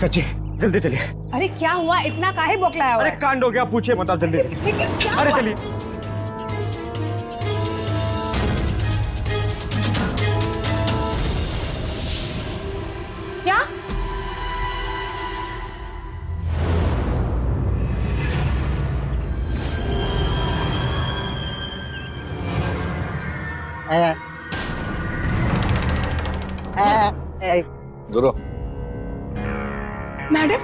चाची जल्दी चलिए। अरे क्या हुआ, इतना काहे बौखलाया हुआ अरे है? कांड हो गया, पूछिए मत, आप जल्दी चलिए। अरे चलिए। क्या? गुरु, मैडम,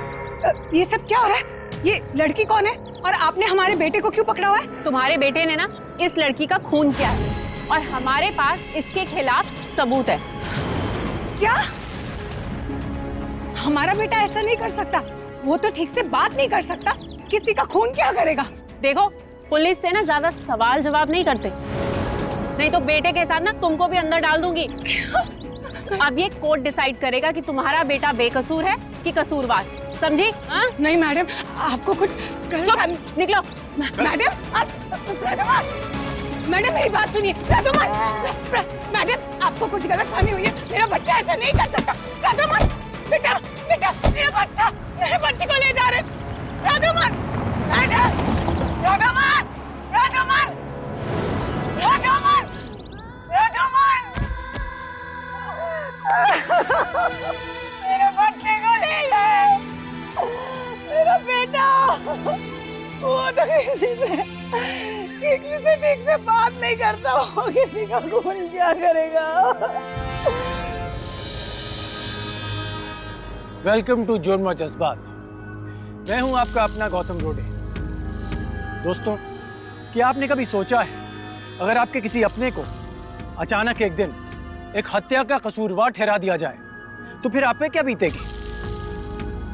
ये सब क्या हो रहा है? ये लड़की कौन है और आपने हमारे बेटे को क्यों पकड़ा हुआ है? तुम्हारे बेटे ने ना इस लड़की का खून किया है और हमारे पास इसके खिलाफ सबूत है। क्या? हमारा बेटा ऐसा नहीं कर सकता, वो तो ठीक से बात नहीं कर सकता, किसी का खून क्या करेगा? देखो, पुलिस से ना ज्यादा सवाल जवाब नहीं करते, नहीं तो बेटे के साथ ना तुमको भी अंदर डाल दूंगी। अब ये कोर्ट डिसाइड करेगा कि तुम्हारा बेटा बेकसूर है कि कसूरवार, समझी? हाँ? नहीं मैडम, आपको कुछ निकलो। मैडम, मैडम मेरी बात सुनिए। मैडम, आपको कुछ गलतफहमी हुई है, मेरा बच्चा ऐसा नहीं कर सकता। बेटा बेटा, मेरे बच्चे को ले जा रहे। मैडम, मेरे बच्चे को ले गए। मेरा बेटा, वो तो किसी से ठीक से बात नहीं करता, वो किसी का खून क्या करेगा? वेलकम टू जोरमा जज्बात। मैं हूं आपका अपना गौतम रोडे। दोस्तों, क्या आपने कभी सोचा है अगर आपके किसी अपने को अचानक एक दिन एक हत्या का कसूरवार ठहरा दिया जाए तो फिर आप पे क्या बीतेगी?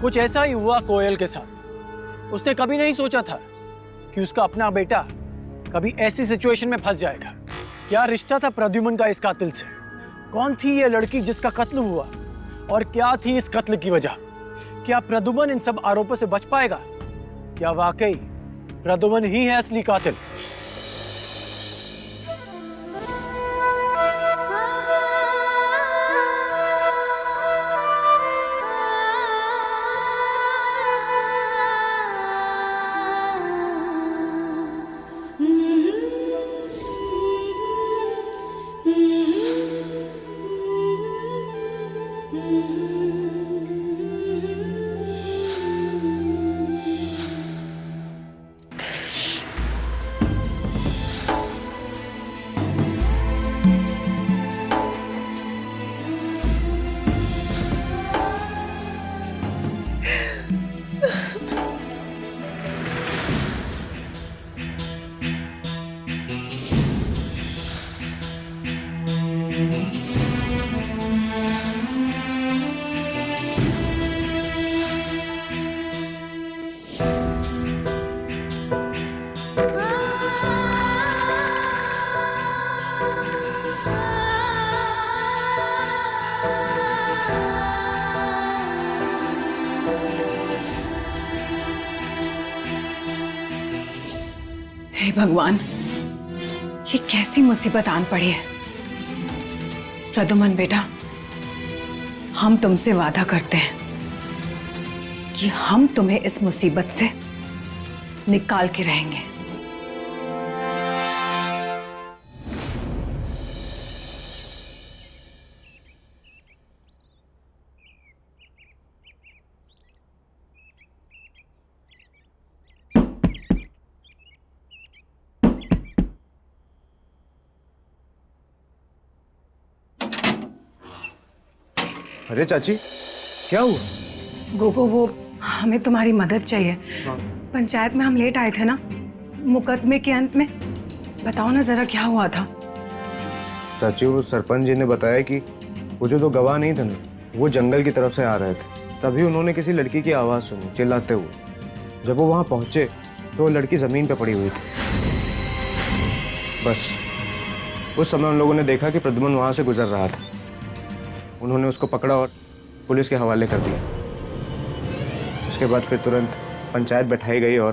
कुछ ऐसा ही हुआ कोयल के साथ। उसने कभी नहीं सोचा था कि उसका अपना बेटा कभी ऐसी सिचुएशन में फंस जाएगा। क्या रिश्ता था प्रद्युमन का इस कातिल से? कौन थी ये लड़की जिसका कत्ल हुआ और क्या थी इस कत्ल की वजह? क्या प्रद्युमन इन सब आरोपों से बच पाएगा? क्या वाकई प्रद्युमन ही है असली कातिल? हे भगवान, ये कैसी मुसीबत आन पड़ी है। प्रद्युमन बेटा, हम तुमसे वादा करते हैं कि हम तुम्हें इस मुसीबत से निकाल के रहेंगे। अरे चाची, क्या हुआ? गोगो, वो हमें तुम्हारी मदद चाहिए। पंचायत में हम लेट आए थे ना, मुकदमे के अंत में। बताओ ना जरा, क्या हुआ था? चाची, वो सरपंच जी ने बताया कि वो जो दो गवाह नहीं थे ना, वो जंगल की तरफ से आ रहे थे। तभी उन्होंने किसी लड़की की आवाज़ सुनी चिल्लाते हुए। जब वो वहाँ पहुँचे तो वो लड़की ज़मीन पे पड़ी हुई थी। बस उस समय उन लोगों ने देखा कि प्रद्युमन वहाँ से गुजर रहा था। उन्होंने उसको पकड़ा और पुलिस के हवाले कर दिया। उसके बाद फिर तुरंत पंचायत बैठाई गई और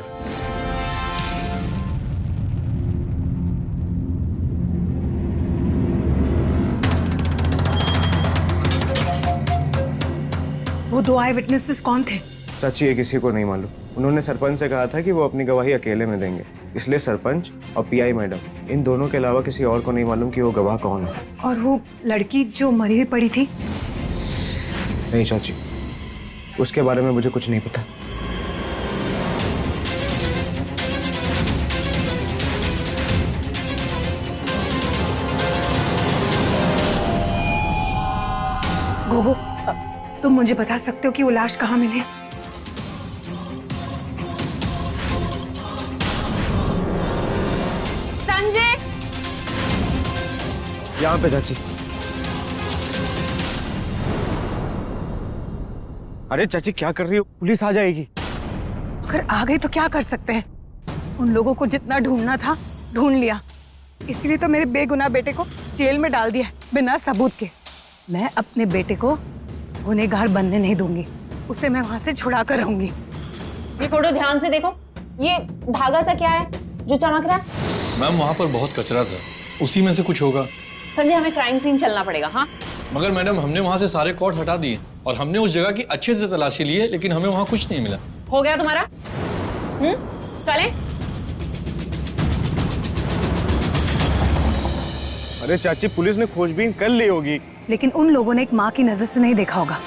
वो 2 आई विटनेसेस कौन थे? चाची ये किसी को नहीं मालूम। उन्होंने सरपंच से कहा था कि वो अपनी गवाही अकेले में देंगे, इसलिए सरपंच और पीआई मैडम इन दोनों के अलावा किसी और को नहीं मालूम कि वो गवाह कौन है। और वो लड़की जो मरी हुई पड़ी थी? नहीं चाची, उसके बारे में मुझे कुछ नहीं पता। गोगो, तुम मुझे बता सकते हो कि वो लाश कहाँ मिली? संजय, यहाँ पे चाची। अरे चाची क्या कर रही हो? पुलिस आ जाएगी। अगर आ गई तो क्या कर सकते हैं? उन लोगों को जितना ढूंढना था ढूंढ लिया, इसलिए तो मेरे बेगुनाह बेटे को जेल में डाल दिया बिना सबूत के। मैं अपने बेटे को गुनहगार बनने नहीं दूंगी, उसे मैं वहां से छुड़ा कर रहूंगी। ये फोटो ध्यान से देखो, ये धागा सा क्या है जो चमक रहा है? मैम वहाँ पर बहुत कचरा था, उसी में से कुछ होगा। संजय हमें क्राइम सीन चलना पड़ेगा। हाँ मगर मैडम हमने वहाँ से सारे कॉर्ड हटा दिए और हमने उस जगह की अच्छे से तलाशी ली है, लेकिन हमें वहाँ कुछ नहीं मिला। हो गया तुम्हारा? चलें? अरे चाची पुलिस ने खोजबीन कर ली होगी। लेकिन उन लोगों ने एक माँ की नजर से नहीं देखा होगा।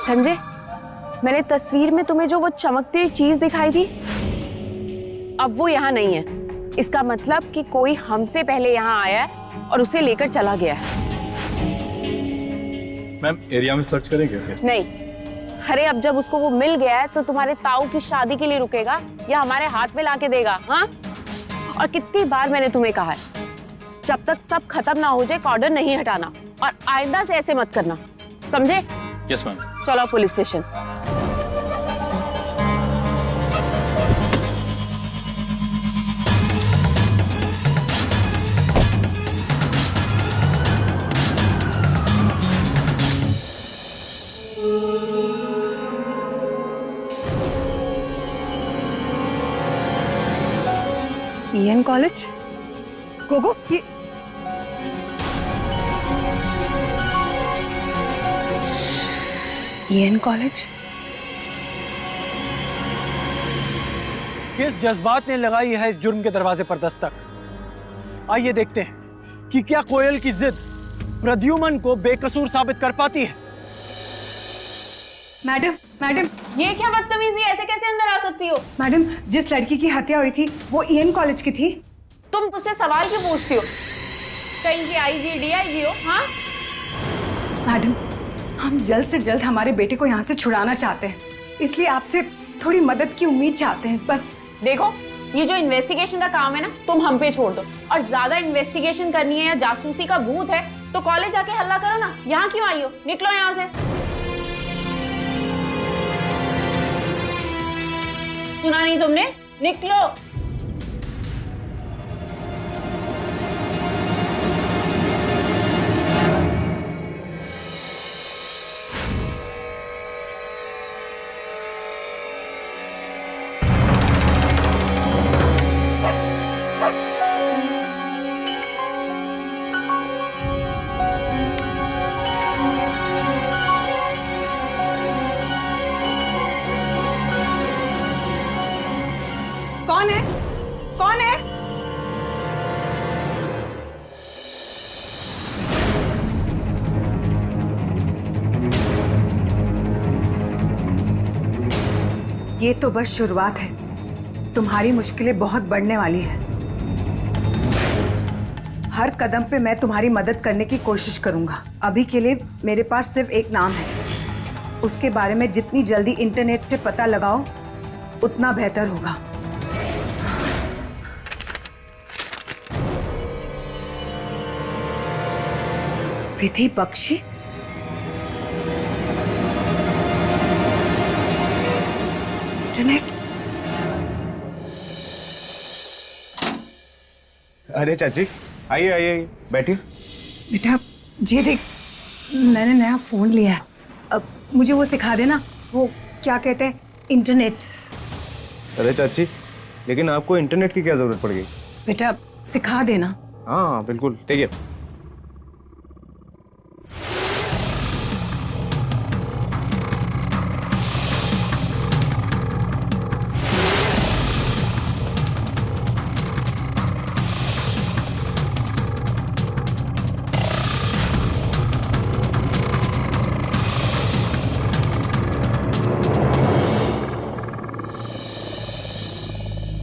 संजय, मैंने तस्वीर में तुम्हें जो वो चमकती हुई चीज दिखाई थी, अब वो यहाँ नहीं है। इसका मतलब कि कोई हमसे पहले यहाँ आया है और उसे लेकर चला गया है। मैम एरिया में सर्च करें कैसे? नहीं, अरे अब जब उसको वो मिल गया है तो तुम्हारे ताऊ की शादी के लिए रुकेगा या हमारे हाथ में लाके देगा? हाँ, और कितनी बार मैंने तुम्हें कहा है, जब तक सब खत्म ना हो जाए कॉर्डर नहीं हटाना, और आइंदा से ऐसे मत करना, समझे? Yes ma'am. चलो पुलिस स्टेशन। E N college? गोगो, ये ईएन कॉलेज? किस जज्बात ने लगाई है इस जुर्म के दरवाजे पर दस्तक? आइए देखते हैं कि क्या कोयल की जिद प्रद्युमन को बेकसूर साबित कर पाती है। मैडम, मैडम, ये क्या बदतमीजी, ऐसे कैसे अंदर आ सकती हो? मैडम, जिस लड़की की हत्या हुई थी वो ईएन कॉलेज की थी। तुम मुझसे सवाल क्यों पूछती हो? कहीं की आईजी डीआईजी हो? हाँ मैडम, हम जल्द से जल्द हमारे बेटे को यहाँ से छुड़ाना चाहते हैं, इसलिए आपसे थोड़ी मदद की उम्मीद चाहते हैं बस। देखो, ये जो इन्वेस्टिगेशन का काम है ना, तुम हम पे छोड़ दो। और ज्यादा इन्वेस्टिगेशन करनी है या जासूसी का भूत है तो कॉलेज जाके हल्ला करो ना। यहाँ क्यों आई हो? निकलो यहाँ से। सुना नहीं तुमने? निकलो। कौन है? ये तो बस शुरुआत है, तुम्हारी मुश्किलें बहुत बढ़ने वाली है। हर कदम पे मैं तुम्हारी मदद करने की कोशिश करूंगा। अभी के लिए मेरे पास सिर्फ एक नाम है, उसके बारे में जितनी जल्दी इंटरनेट से पता लगाओ उतना बेहतर होगा। विधि बख्शी? इंटरनेट? अरे चाची, आइए आइए आइए, बैठिए। बेटा ये देख, मैंने नया फोन लिया है। अब मुझे वो सिखा देना, वो क्या कहते हैं, इंटरनेट। अरे चाची, लेकिन आपको इंटरनेट की क्या जरूरत पड़ गई? बेटा सिखा देना। हाँ बिल्कुल, ठीक है।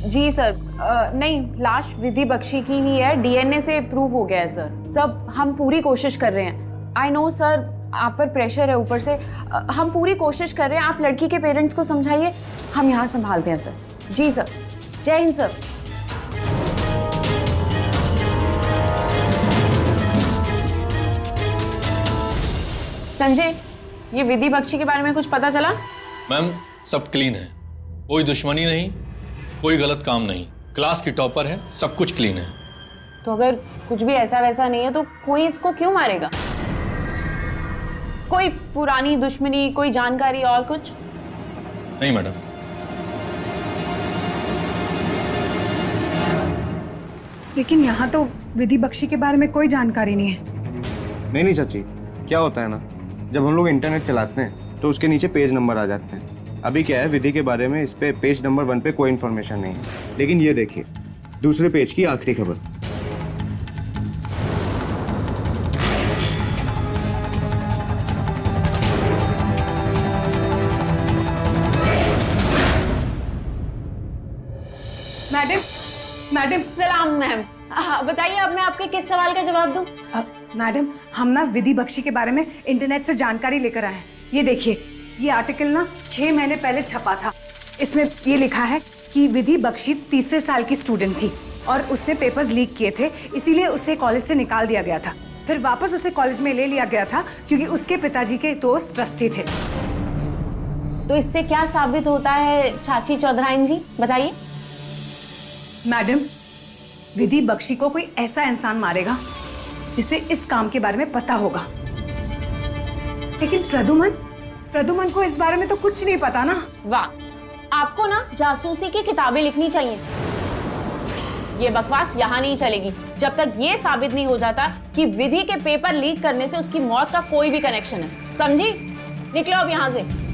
जी सर, नहीं, लाश विधि बख्शी की ही है, डीएनए से प्रूव हो गया है सर। सब हम पूरी कोशिश कर रहे हैं। आई नो सर, आप पर प्रेशर है ऊपर से। हम पूरी कोशिश कर रहे हैं, आप लड़की के पेरेंट्स को समझाइए, हम यहाँ संभालते हैं सर। जी सर, जय हिंद सर। संजय, ये विधि बख्शी के बारे में कुछ पता चला? मैम सब क्लीन है, कोई दुश्मनी नहीं, कोई गलत काम नहीं, क्लास की टॉपर है, सब कुछ क्लीन है। तो अगर कुछ भी ऐसा वैसा नहीं है तो कोई इसको क्यों मारेगा? कोई पुरानी दुश्मनी, कोई जानकारी और कुछ? नहीं मैडम। लेकिन यहाँ तो विधि बख्शी के बारे में कोई जानकारी नहीं है। नहीं चाची, क्या होता है ना, जब हम लोग इंटरनेट चलाते हैं तो उसके नीचे पेज नंबर आ जाते हैं। अभी क्या है, विधि के बारे में इस पे पेज नंबर 1 पे कोई इन्फॉर्मेशन नहीं है, लेकिन ये देखिए दूसरे पेज की आखिरी खबर। मैडम सलाम मैम। बताइए, अब मैं आपके किस सवाल का जवाब दूं? मैडम, हम ना विधि बख्शी के बारे में इंटरनेट से जानकारी लेकर आए हैं। ये देखिए, ये आर्टिकल ना 6 महीने पहले छपा था। इसमें ये लिखा है कि विधि बख्शी तीसरे साल की स्टूडेंट थी और उसने पेपर्स लीक किए थे, इसीलिए उसे कॉलेज से निकाल दिया गया था। फिर वापस उसे कॉलेज में ले लिया गया था क्योंकि उसके पिताजी के दोस्त ट्रस्टी थे। तो इससे क्या साबित होता है चाची चौधराइन जी, बताइए। मैडम, विधि बख्शी को कोई ऐसा इंसान मारेगा जिसे इस काम के बारे में पता होगा। लेकिन प्रदुमन को इस बारे में तो कुछ नहीं पता ना। वाह, आपको ना जासूसी की किताबें लिखनी चाहिए। ये बकवास यहाँ नहीं चलेगी जब तक ये साबित नहीं हो जाता कि विधि के पेपर लीक करने से उसकी मौत का कोई भी कनेक्शन है। समझी? निकलो अब यहाँ से।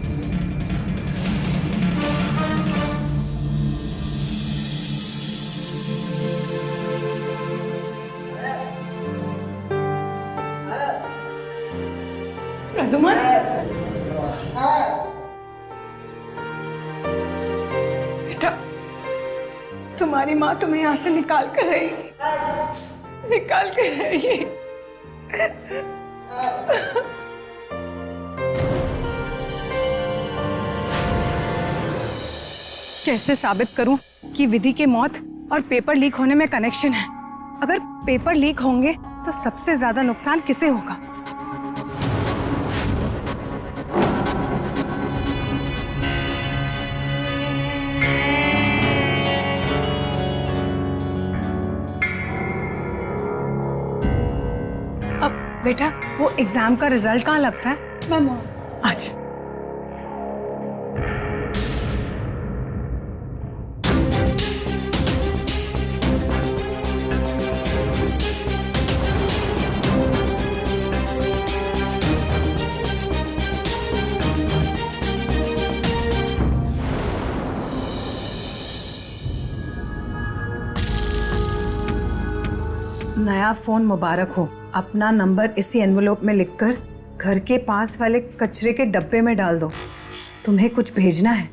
प्रदुमन, बेटा, तुम्हारी माँ तुम्हें यहाँ से निकाल कर रहेगी, निकाल कर रहेगी। कैसे साबित करूं कि विधि की मौत और पेपर लीक होने में कनेक्शन है? अगर पेपर लीक होंगे तो सबसे ज्यादा नुकसान किसे होगा? बेटा, वो एग्जाम का रिजल्ट कहाँ लगता है? मैम, अच्छा। नया फोन मुबारक हो। अपना नंबर इसी एनवेलोप में लिखकर घर के पास वाले कचरे के डब्बे में डाल दो। तुम्हें कुछ भेजना है।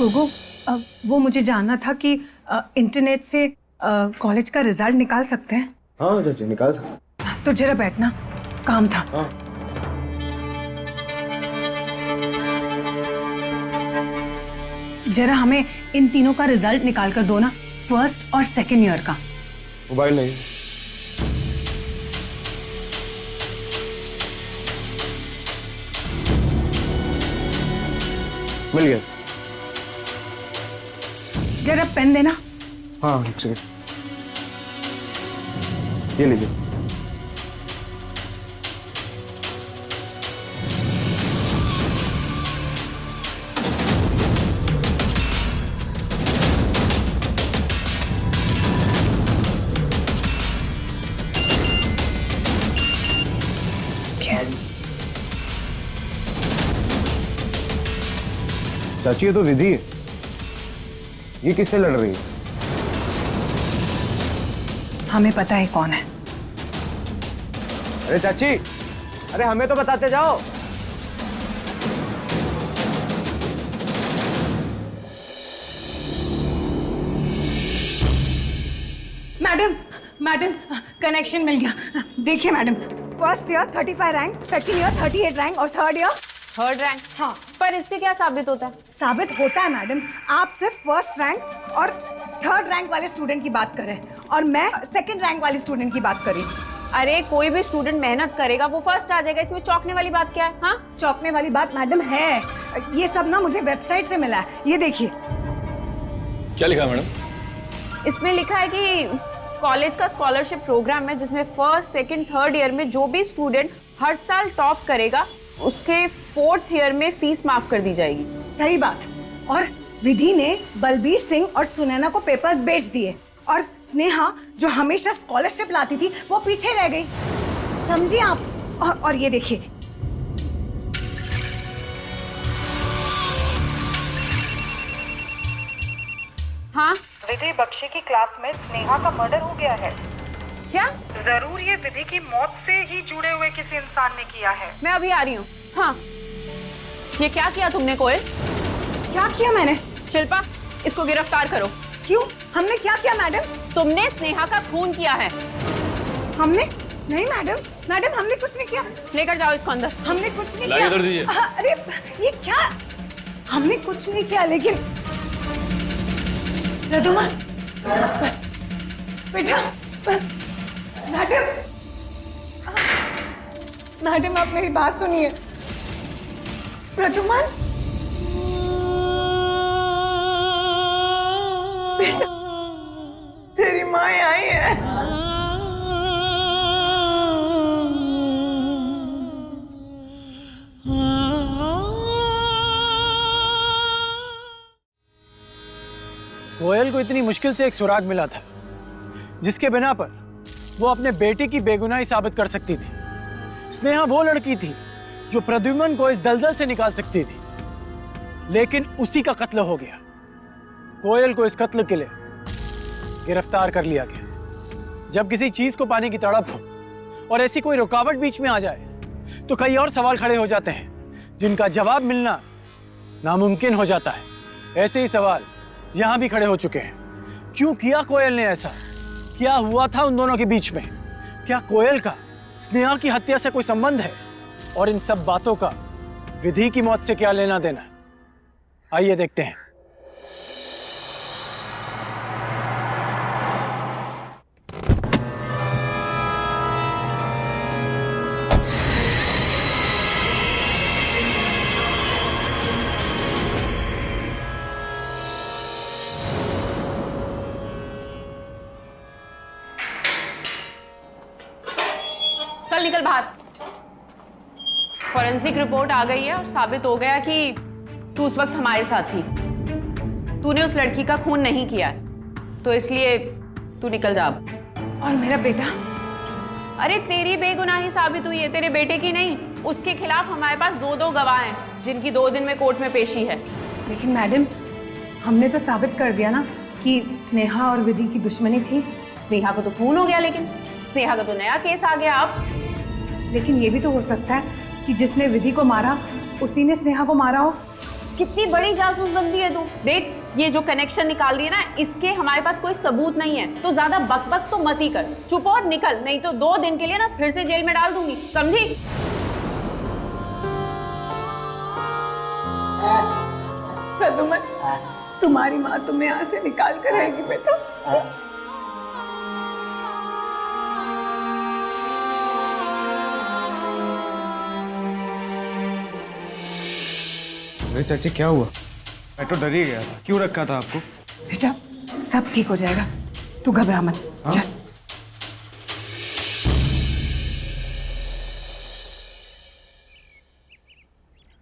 गुगु, वो मुझे जानना था कि इंटरनेट से कॉलेज का रिजल्ट निकाल सकते हैं? हाँ चाची निकाल सकते। तो जरा बैठना, काम था। हाँ जरा हमें इन तीनों का रिजल्ट निकाल कर दो ना, फर्स्ट और सेकंड ईयर का। मोबाइल नहीं। मिल गया। जरा पेन देना। हाँ एक सेकंड, ये लीजिए। चाची ये तो विधि है, ये किससे लड़ रही है? हमें पता है कौन है। अरे चाची, अरे हमें तो बताते जाओ। मैडम कनेक्शन मिल गया। देखिए madam, first year 35 rank, second year 38 rank और थर्ड ईयर थर्ड रैंक। हाँ। पर इससे क्या साबित होता है? साबित होता है मैडम, आप सिर्फ फर्स्ट रैंक और थर्ड रैंक वाले स्टूडेंट की बात करें और मैं सेकंड रैंक वाले स्टूडेंट की बात करी। अरे कोई भी स्टूडेंट मेहनत करेगा वो फर्स्ट आ जाएगा, इसमें चौंकने वाली बात क्या है? हाँ, चौंकने वाली बात मैडम है, ये सब ना मुझे वेबसाइट से मिला है, ये देखिए। क्या लिखा है मैडम? इसमें लिखा है कि कॉलेज का स्कॉलरशिप प्रोग्राम है जिसमें फर्स्ट सेकंड थर्ड ईयर में जो भी स्टूडेंट हर साल टॉप करेगा उसके फोर्थ ईयर में फीस माफ कर दी जाएगी। सही बात। और विधि ने बलबीर सिंह और सुनैना को पेपर्स बेच दिए और स्नेहा जो हमेशा स्कॉलरशिप लाती थी वो पीछे रह गई, समझिए आप। और ये देखिए, हाँ विधि बख्शी की क्लासमेट स्नेहा का मर्डर हो गया है। क्या? जरूर ये विधि की मौत से ही जुड़े हुए किसी इंसान ने किया है। मैं अभी आ रही हूँ। हाँ, ये क्या किया तुमने कोयल? क्या किया मैंने? शिल्पा, इसको गिरफ्तार करो। क्यों? हमने क्या किया मैडम? तुमने स्नेहा का खून किया है। हमने नहीं मैडम, मैडम हमने कुछ नहीं किया। लेकर जाओ इसको अंदर। हमने कुछ नहीं लाइए किया। इधर दीजिए। अरे ये क्या, हमने कुछ नहीं किया। लेकिन रदुमन बेटा, मैडम आप मेरी बात सुनिए। प्रदुमन बेटा, तेरी माँ आई है। कोयल को इतनी मुश्किल से एक सुराग मिला था जिसके बिना पर वो अपने बेटे की बेगुनाही साबित कर सकती थी। स्नेहा वो लड़की थी जो प्रद्युम्न को इस दलदल से निकाल सकती थी, लेकिन उसी का कत्ल हो गया। कोयल को इस कत्ल के लिए गिरफ्तार कर लिया गया। जब किसी चीज को पाने की तड़प हो और ऐसी कोई रुकावट बीच में आ जाए तो कई और सवाल खड़े हो जाते हैं जिनका जवाब मिलना नामुमकिन हो जाता है। ऐसे ही सवाल यहां भी खड़े हो चुके हैं। क्यों किया कोयल ने ऐसा? क्या हुआ था उन दोनों के बीच में? क्या कोयल का स्नेहा की हत्या से कोई संबंध है? और इन सब बातों का विधि की मौत से क्या लेना देना? आइए देखते हैं। चल निकल बाहर। फॉरेंसिक रिपोर्ट आ गई है और साबित हो गया कि तू उस वक्त हमारे साथ थी। तूने उस लड़की का खून नहीं किया है, तो इसलिए तू निकल जा अब। और मेरा बेटा? अरे तेरी बेगुनाही साबित हुई है, तेरे बेटे की नहीं। उसके खिलाफ हमारे पास 2 गवाह हैं जिनकी 2 दिन में कोर्ट में पेशी है। लेकिन मैडम हमने तो साबित कर दिया ना कि स्नेहा और विधि की दुश्मनी थी। स्नेहा को तो खून हो गया, लेकिन स्नेहा का तो नया केस आ गया अब। लेकिन ये भी तो हो सकता है कि जिसने विधि को मारा उसी ने स्नेहा को मारा हो। कितनी बड़ी जासूस बनती है तू। देख, ये जो कनेक्शन निकाल दिए ना, इसके हमारे पास कोई सबूत नहीं है, तो ज्यादा बकबक तो मत ही कर। चुप और निकल, नहीं तो 2 दिन के लिए ना फिर से जेल में डाल दूंगी, समझी? प्रदुमन, तुम्हारी माँ तुम्हें यहाँ से निकाल कर आएगी बेटा। अरे चाची क्या हुआ? मैं तो डर ही गया था। क्यों रखा था आपको? बेटा सब ठीक हो जाएगा, तू घबरा मत। चल।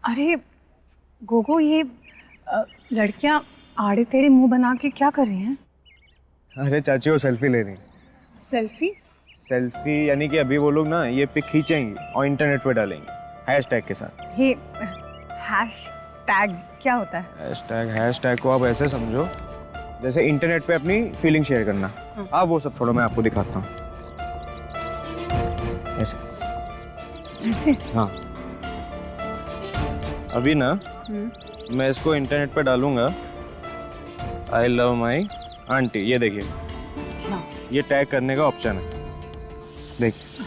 अरे गोगो, ये लड़कियां आड़े टेढ़े मुंह बना के क्या कर रही हैं? अरे चाची वो सेल्फी ले रही। सेल्फी? सेल्फी यानी कि अभी वो लोग ना ये पिक खींचेंगी और इंटरनेट पे डालेंगे हैशटैग के साथ। ये हैशटैग क्या होता है? हैशटैग को आप ऐसे समझो जैसे इंटरनेट पे अपनी फीलिंग शेयर करना। आप वो सब छोड़ो, मैं आपको दिखाता हूँ। ऐसे ऐसे? हाँ, अभी ना मैं इसको इंटरनेट पे डालूंगा, आई लव माई आंटी। ये देखिए, अच्छा, ये टैग करने का ऑप्शन है, देखिए।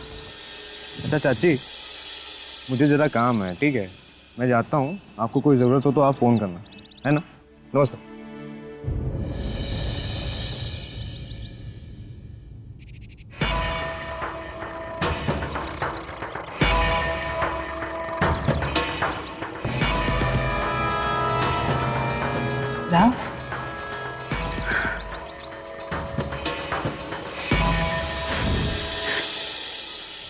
अच्छा चाची, मुझे ज़रा काम है, ठीक है? मैं जाता हूँ, आपको कोई ज़रूरत हो तो आप फ़ोन करना, है ना? नमस्ते। लव,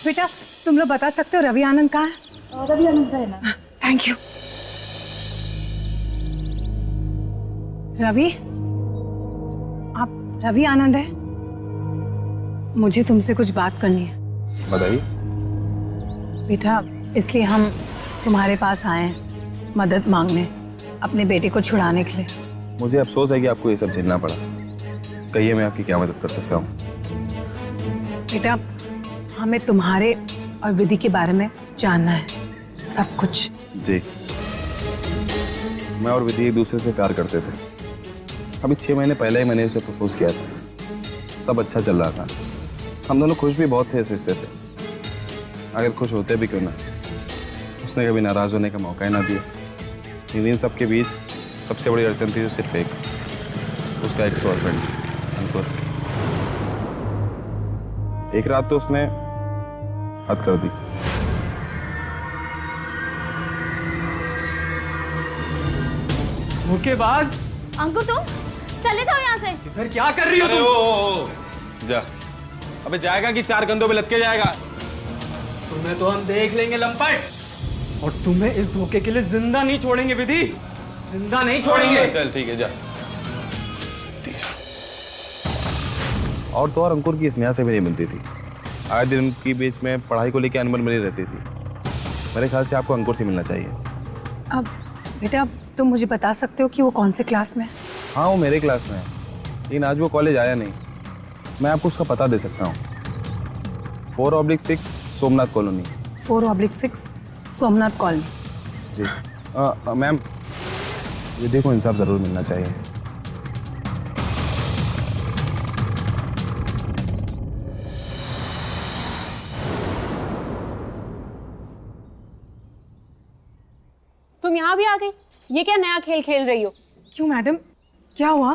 बेटा तुम लोग बता सकते हो रवि आनंद कहाँ है? रवि आनंद का है ना। Thank you. रवि, आप रवि आनंद है? मुझे तुमसे कुछ बात करनी है। बताइए। बेटा, इसलिए हम तुम्हारे पास आए हैं मदद मांगने, अपने बेटे को छुड़ाने के लिए। मुझे अफसोस है कि आपको ये सब झेलना पड़ा। कहिए, मैं आपकी क्या मदद कर सकता हूँ? बेटा, हमें तुम्हारे और विधि के बारे में जानना है, सब कुछ। जी, मैं और विधि एक दूसरे से प्यार करते थे। अभी 6 महीने पहले ही मैंने उसे प्रपोज किया था। सब अच्छा चल रहा था, हम दोनों खुश भी बहुत थे इस रिश्ते से। अगर खुश होते भी क्यों ना, उसने कभी नाराज होने का मौका ही ना दिया। लेकिन इन सब के बीच सबसे बड़ी अड़चन थी जो सिर्फ एक, उसका एक्स बॉयफ्रेंड अंकुर। एक रात तो उसने हद कर दी। धोखेबाज! अंकुर तुम चले जाओ यहाँ से। इधर क्या कर रही हो अरे तुम? जा। अबे जाएगा कि 4 कंधों पे लटके जाएगा? तुम्हें तो हम देख लेंगे लंपट, और तुम्हें इस धोखे के लिए जिंदा नहीं छोड़ेंगे विधि, जिंदा नहीं छोड़ेंगे। चल ठीक है, जा। और तो और अंकुर की स्नेहा से भी नहीं मिलती थी। आए दिन उनकी बीच में पढ़ाई को लेकर अनबन बनी रहती थी। मेरे ख्याल से आपको अंकुर से मिलना चाहिए। अब बेटा, तुम मुझे बता सकते हो कि वो कौन से क्लास में है? हाँ, वो मेरे क्लास में है, लेकिन आज वो कॉलेज आया नहीं। मैं आपको उसका पता दे सकता हूँ। 4/6 सोमनाथ कॉलोनी। 4/6 सोमनाथ कॉलोनी। जी मैम, विधि को इंसाफ ज़रूर मिलना चाहिए। तुम यहाँ भी आ गई? ये क्या नया खेल खेल रही हो? क्यों मैडम, क्या हुआ?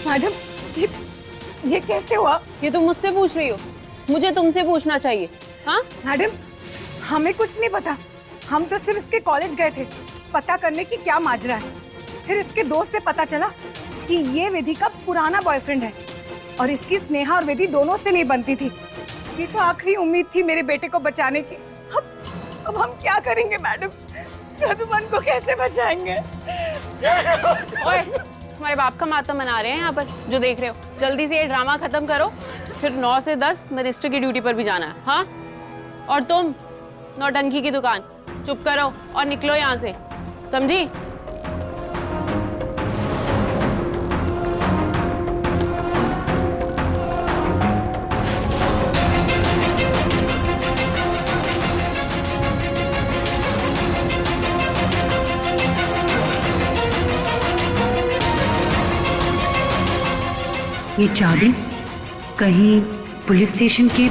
मैडम, ये कैसे हुआ? ये तुम मुझसे पूछ रही हो? मुझे तुमसे पूछना चाहिए। हाँ मैडम, हमें कुछ नहीं पता। हम तो सिर्फ इसके कॉलेज गए थे पता करने की क्या माजरा है। फिर इसके दोस्त से पता चला कि ये विधि का पुराना बॉयफ्रेंड है और इसकी स्नेहा और विधि दोनों से नहीं बनती थी। ये तो आखिरी उम्मीद थी मेरे बेटे को बचाने की। अब हम क्या करेंगे मैडम? प्रदुमन को कैसे बचाएंगे? ओए, तुम्हारे बाप का मातम मना रहे हैं यहाँ पर, जो देख रहे हो। जल्दी से ये ड्रामा खत्म करो, फिर 9 से 10 रजिस्टर की ड्यूटी पर भी जाना है। हाँ, और तुम नौटंकी की दुकान चुप करो और निकलो यहाँ से, समझी? ये चाबी कहीं पुलिस स्टेशन के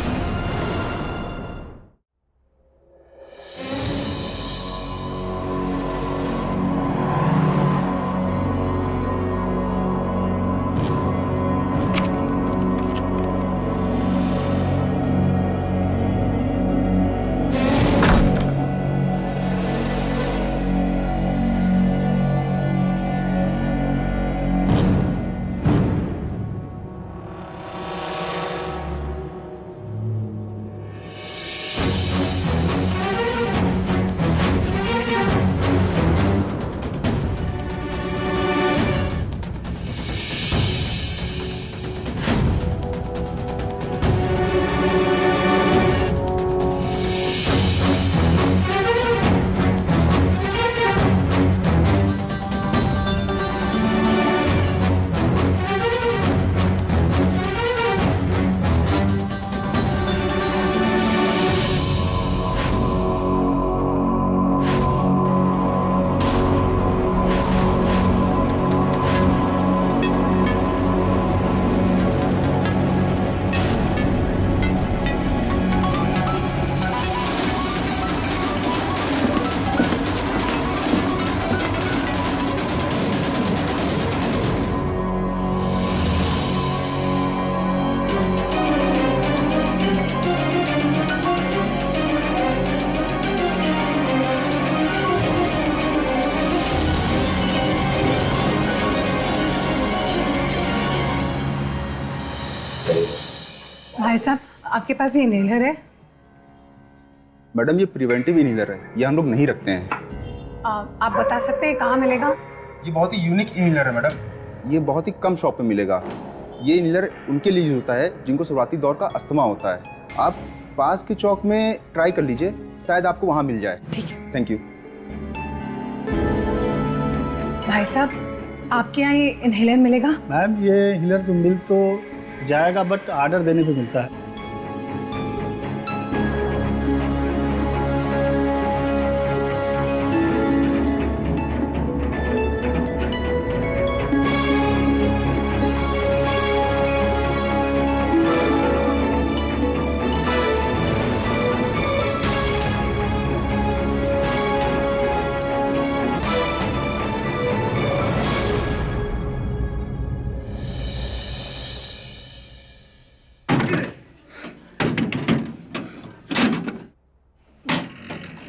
भाई साहब, आपके पास ये इनहेलर है? मैडम ये प्रिवेंटिव इनहेलर है, ये हम लोग नहीं रखते हैं। आप बता सकते हैं कहाँ मिलेगा? ये बहुत ही यूनिक इनहेलर है मैडम, ये बहुत ही कम शॉप पे मिलेगा। ये इनहेलर उनके लिए यूज होता है जिनको शुरुआती दौर का अस्थमा होता है। आप पास के चौक में ट्राई कर लीजिए, शायद आपको वहाँ मिल जाए। ठीक है। Thank you. भाई साहब, आपके यहाँ ये इनहेलर मिलेगा? मैम ये इनहेलर तो मिल तो जाएगा, बट ऑर्डर देने पे मिलता है।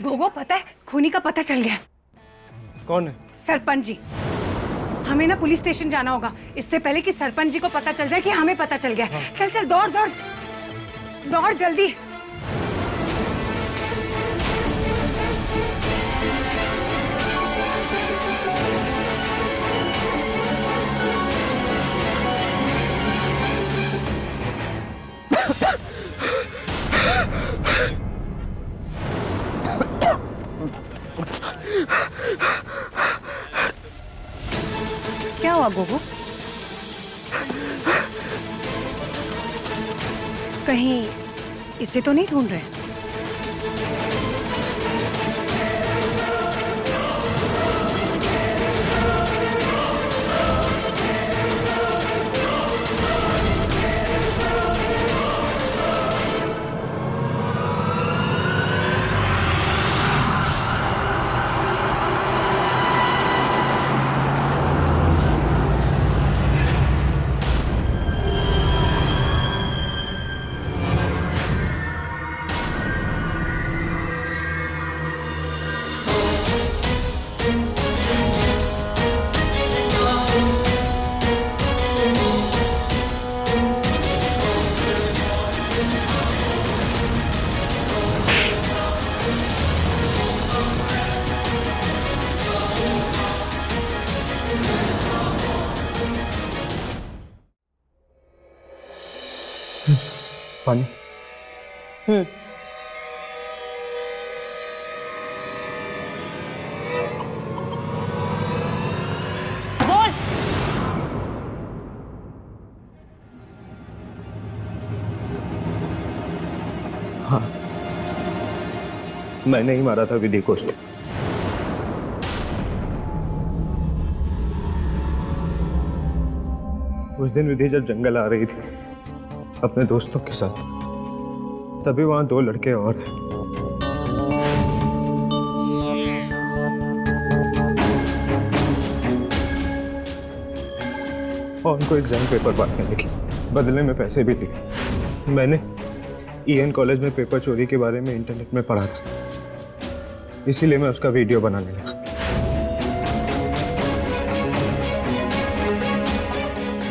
गोगो, पता है खूनी का पता चल गया। कौन है? सरपंच जी। हमें ना पुलिस स्टेशन जाना होगा इससे पहले कि सरपंच जी को पता चल जाए कि हमें पता चल गया। चल चल, दौड़ दौड़ दौड़ जल्दी। क्या हुआ गोगो? कहीं इसे तो नहीं ढूंढ रहे? पानी। बोल। हाँ, मैंने ही मारा था विधि को। उस दिन विधि जब जंगल आ रही थी अपने दोस्तों के साथ, तभी वहां 2 लड़के और हैं। और उनको एग्जाम पेपर बांटने लगी, बदले में पैसे भी लिए। मैंने ईएन कॉलेज में पेपर चोरी के बारे में इंटरनेट में पढ़ा था, इसीलिए मैं उसका वीडियो बनाने लगा।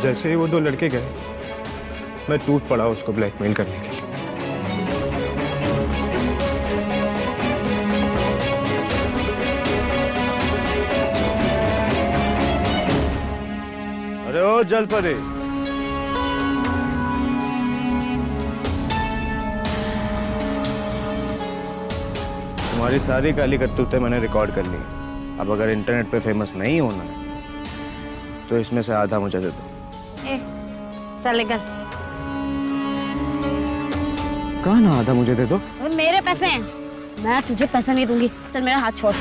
जैसे ही वो 2 लड़के गए, मैं टूट पड़ा उसको ब्लैकमेल करने के लिए। अरे ओ जल परे, तुम्हारी सारी काली करतूतें मैंने रिकॉर्ड कर ली। अब अगर इंटरनेट पे फेमस नहीं होना है तो इसमें से आधा मुझे दे दो। चलेगा। कहा ना आधा मुझे दे दो। मेरे पैसे हैं, मैं तुझे पैसे नहीं दूंगी। चल मेरा हाथ छोड़।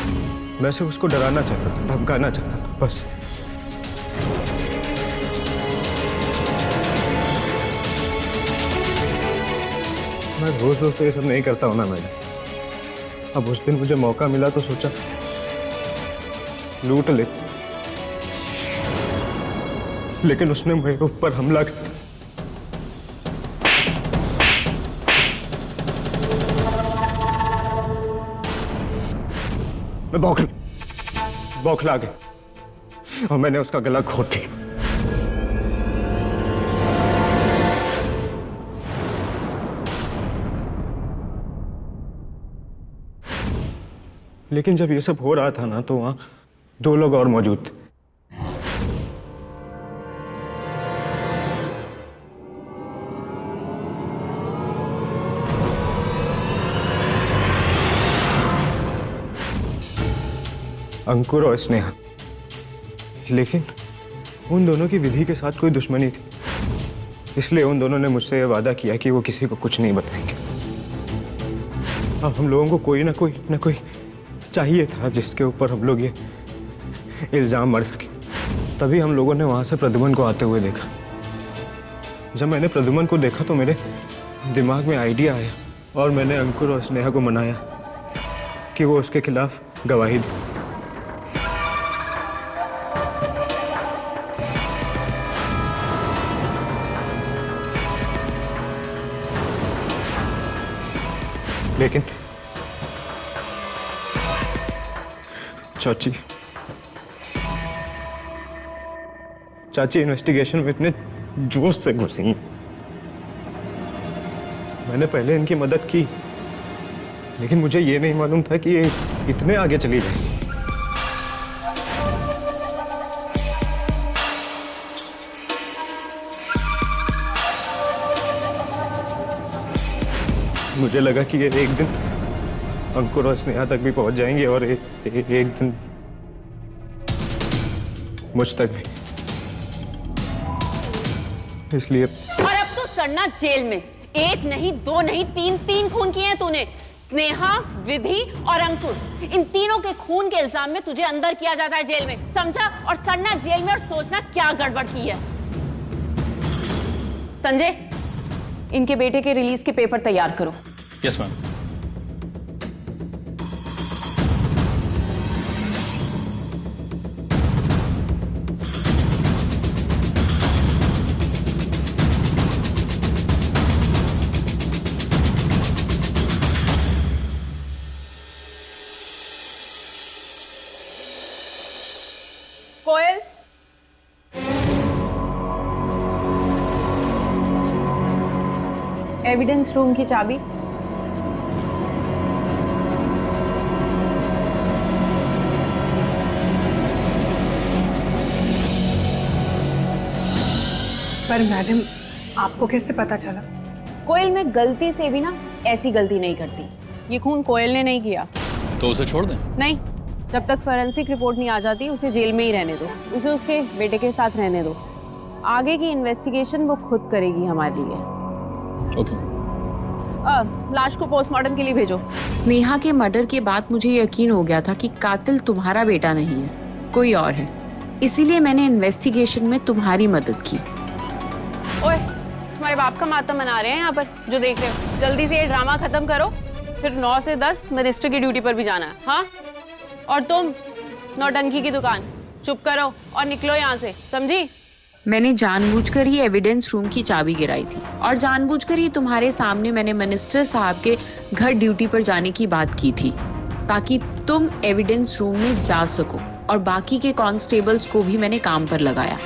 मैं सिर्फ उसको डराना चाहता था, धमकाना चाहता था, बस। मैं रोज रोज तो ये सब नहीं करता हूँ ना मैडम। अब उस दिन मुझे मौका मिला तो सोचा लूट ले, लेकिन उसने मेरे ऊपर हमला कर। मैं बौखला गया और मैंने उसका गला घोट दिया। लेकिन जब ये सब हो रहा था ना, तो वहां 2 लोग और मौजूद थे। अंकुर और स्नेहा। लेकिन उन दोनों की विधि के साथ कोई दुश्मनी थी, इसलिए उन दोनों ने मुझसे यह वादा किया कि वो किसी को कुछ नहीं बताएंगे। अब हम लोगों को कोई ना कोई चाहिए था जिसके ऊपर हम लोग ये इल्जाम मर सके। तभी हम लोगों ने वहां से प्रद्युमन को आते हुए देखा। जब मैंने प्रद्युमन को देखा तो मेरे दिमाग में आइडिया आया और मैंने अंकुर और स्नेहा को मनाया कि वो उसके खिलाफ गवाही दे। लेकिन चाची इन्वेस्टिगेशन में इतने जोश से घुसी। मैंने पहले इनकी मदद की, लेकिन मुझे ये नहीं मालूम था कि ये इतने आगे चली जाएगी। मुझे लगा कि ये एक दिन अंकुर और स्नेहा तक भी पहुंच जाएंगे और एक दिन मुझ तक भी। इसलिए और अब तो सड़ना जेल में। 1 नहीं 2 नहीं 3 खून किए हैं तूने। स्नेहा, विधि और अंकुर, इन तीनों के खून के इल्जाम में तुझे अंदर किया जाता है जेल में, समझा? और सड़ना जेल में और सोचना क्या गड़बड़ की है। संजय, इनके बेटे के रिलीज के पेपर तैयार करो। Yes ma'am. Koyal, evidence room की चाबी। पर मैडम, आपको कैसे पता चला? कोयल, मैं गलती से भी ना ऐसी गलती नहीं करती। ये खून कोयल ने नहीं किया। तो उसे छोड़ दें? नहीं, जब तक फॉरेंसिक रिपोर्ट नहीं आ जाती उसे जेल में ही रहने दो। उसे उसके बेटे के साथ रहने दो। आगे की इन्वेस्टिगेशन वो खुद करेगी हमारे लिए। ओके। लाश को पोस्टमार्टम के लिए भेजो। स्नेहा के मर्डर के बाद मुझे यकीन हो गया था कि कातिल तुम्हारा बेटा नहीं है, कोई और है। इसीलिए मैंने इन्वेस्टिगेशन में तुम्हारी मदद की। ओए, तुम्हारे बाप का मातम मना रहे हैं यहाँ पर, जो देख रहे हो। जल्दी से ये ड्रामा खत्म करो, फिर 9 से 10 मिनिस्टर की ड्यूटी पर भी जाना है। हाँ, और तुम नौटंकी की दुकान चुप करो और निकलो यहाँ से, समझी? मैंने जानबूझकर ही एविडेंस रूम की चाबी गिराई थी और जानबूझकर ही तुम्हारे सामने मैंने मिनिस्टर साहब के घर ड्यूटी पर जाने की बात की थी, ताकि तुम एविडेंस रूम में जा सको, और बाकी के कांस्टेबल्स को भी मैंने काम पर लगाया।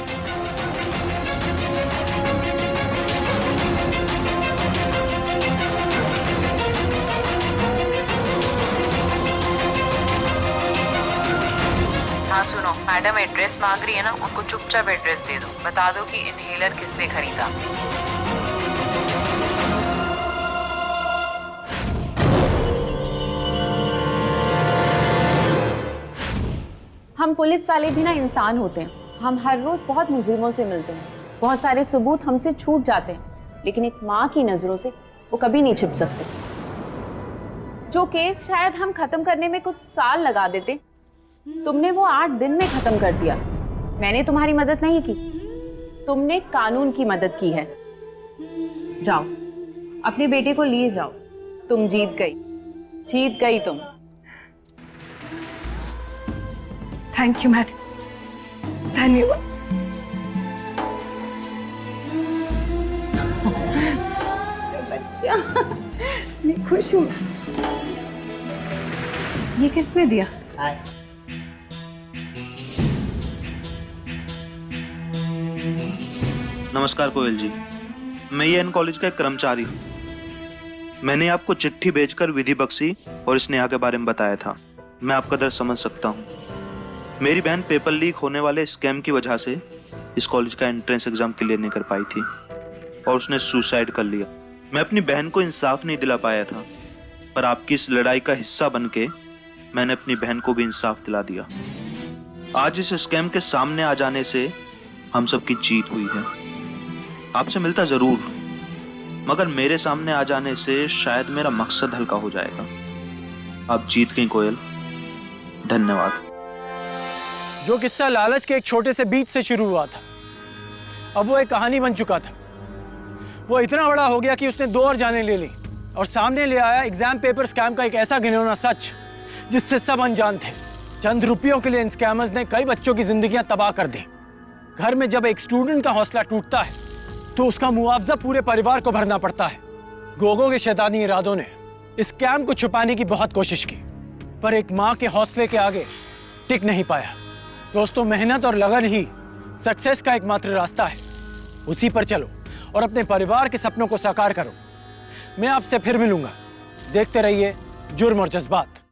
हाँ सुनो, मैडम एड्रेस मांग रही है ना, उनको चुपचाप एड्रेस दे दो, बता दो कि इनहेलर किसने खरीदा। हम पुलिस वाले भी ना इंसान होते हैं, हम हर रोज बहुत मुजरिमों से मिलते हैं, बहुत सारे सबूत हमसे छूट जाते हैं, लेकिन एक माँ की नजरों से वो कभी नहीं छिप सकते। जो केस शायद हम खत्म करने में कुछ साल लगा देते, तुमने वो 8 दिन में खत्म कर दिया। मैंने तुम्हारी मदद नहीं की, तुमने कानून की मदद की है। जाओ, अपने बेटे को लिए जाओ, तुम जीत गई तुम। थैंक यू मैडम, धन्यवाद। बच्चा, मैं खुश हूँ। ये किसने दिया? नमस्कार कोयल जी, मैं ये कॉलेज का एक कर्मचारी हूँ। मैंने आपको चिट्ठी भेजकर विधि बख्शी और स्नेहा के बारे में बताया था। मैं आपका दर्द समझ सकता हूँ। मेरी बहन पेपर लीक होने वाले स्कैम की वजह से इस कॉलेज का एंट्रेंस एग्जाम क्लियर नहीं कर पाई थी और उसने सुसाइड कर लिया। मैं अपनी बहन को इंसाफ नहीं दिला पाया था, पर आपकी इस लड़ाई का हिस्सा बनके मैंने अपनी बहन को भी इंसाफ दिला दिया। आज इस स्कैम के सामने आ जाने से हम सबकी जीत हुई है। आपसे मिलता जरूर, मगर मेरे सामने आ जाने से शायद मेरा मकसद हल्का हो जाएगा। आप जीत गई कोयल, धन्यवाद। जो किस्सा लालच के एक छोटे से बीच से शुरू हुआ था, अब वो एक कहानी बन चुका था। वो इतना बड़ा हो गया कि उसने 2 और जानें ले ली और सामने ले आया एग्जाम पेपर स्कैम का एक ऐसा घिनौना सच जिससे सब अनजान थे। चंद रुपयों के लिए इन स्कैमर्स ने कई बच्चों की जिंदगियां तबाह कर दी। घर में जब एक स्टूडेंट का हौसला टूटता है तो उसका मुआवजा पूरे परिवार को भरना पड़ता है। गोगो के शैतानी इरादों ने इस स्कैम को छुपाने की बहुत कोशिश की, पर एक माँ के हौसले के आगे टिक नहीं पाया। दोस्तों, मेहनत और लगन ही सक्सेस का एकमात्र रास्ता है। उसी पर चलो और अपने परिवार के सपनों को साकार करो। मैं आपसे फिर मिलूंगा। देखते रहिए जुर्म और जज्बात।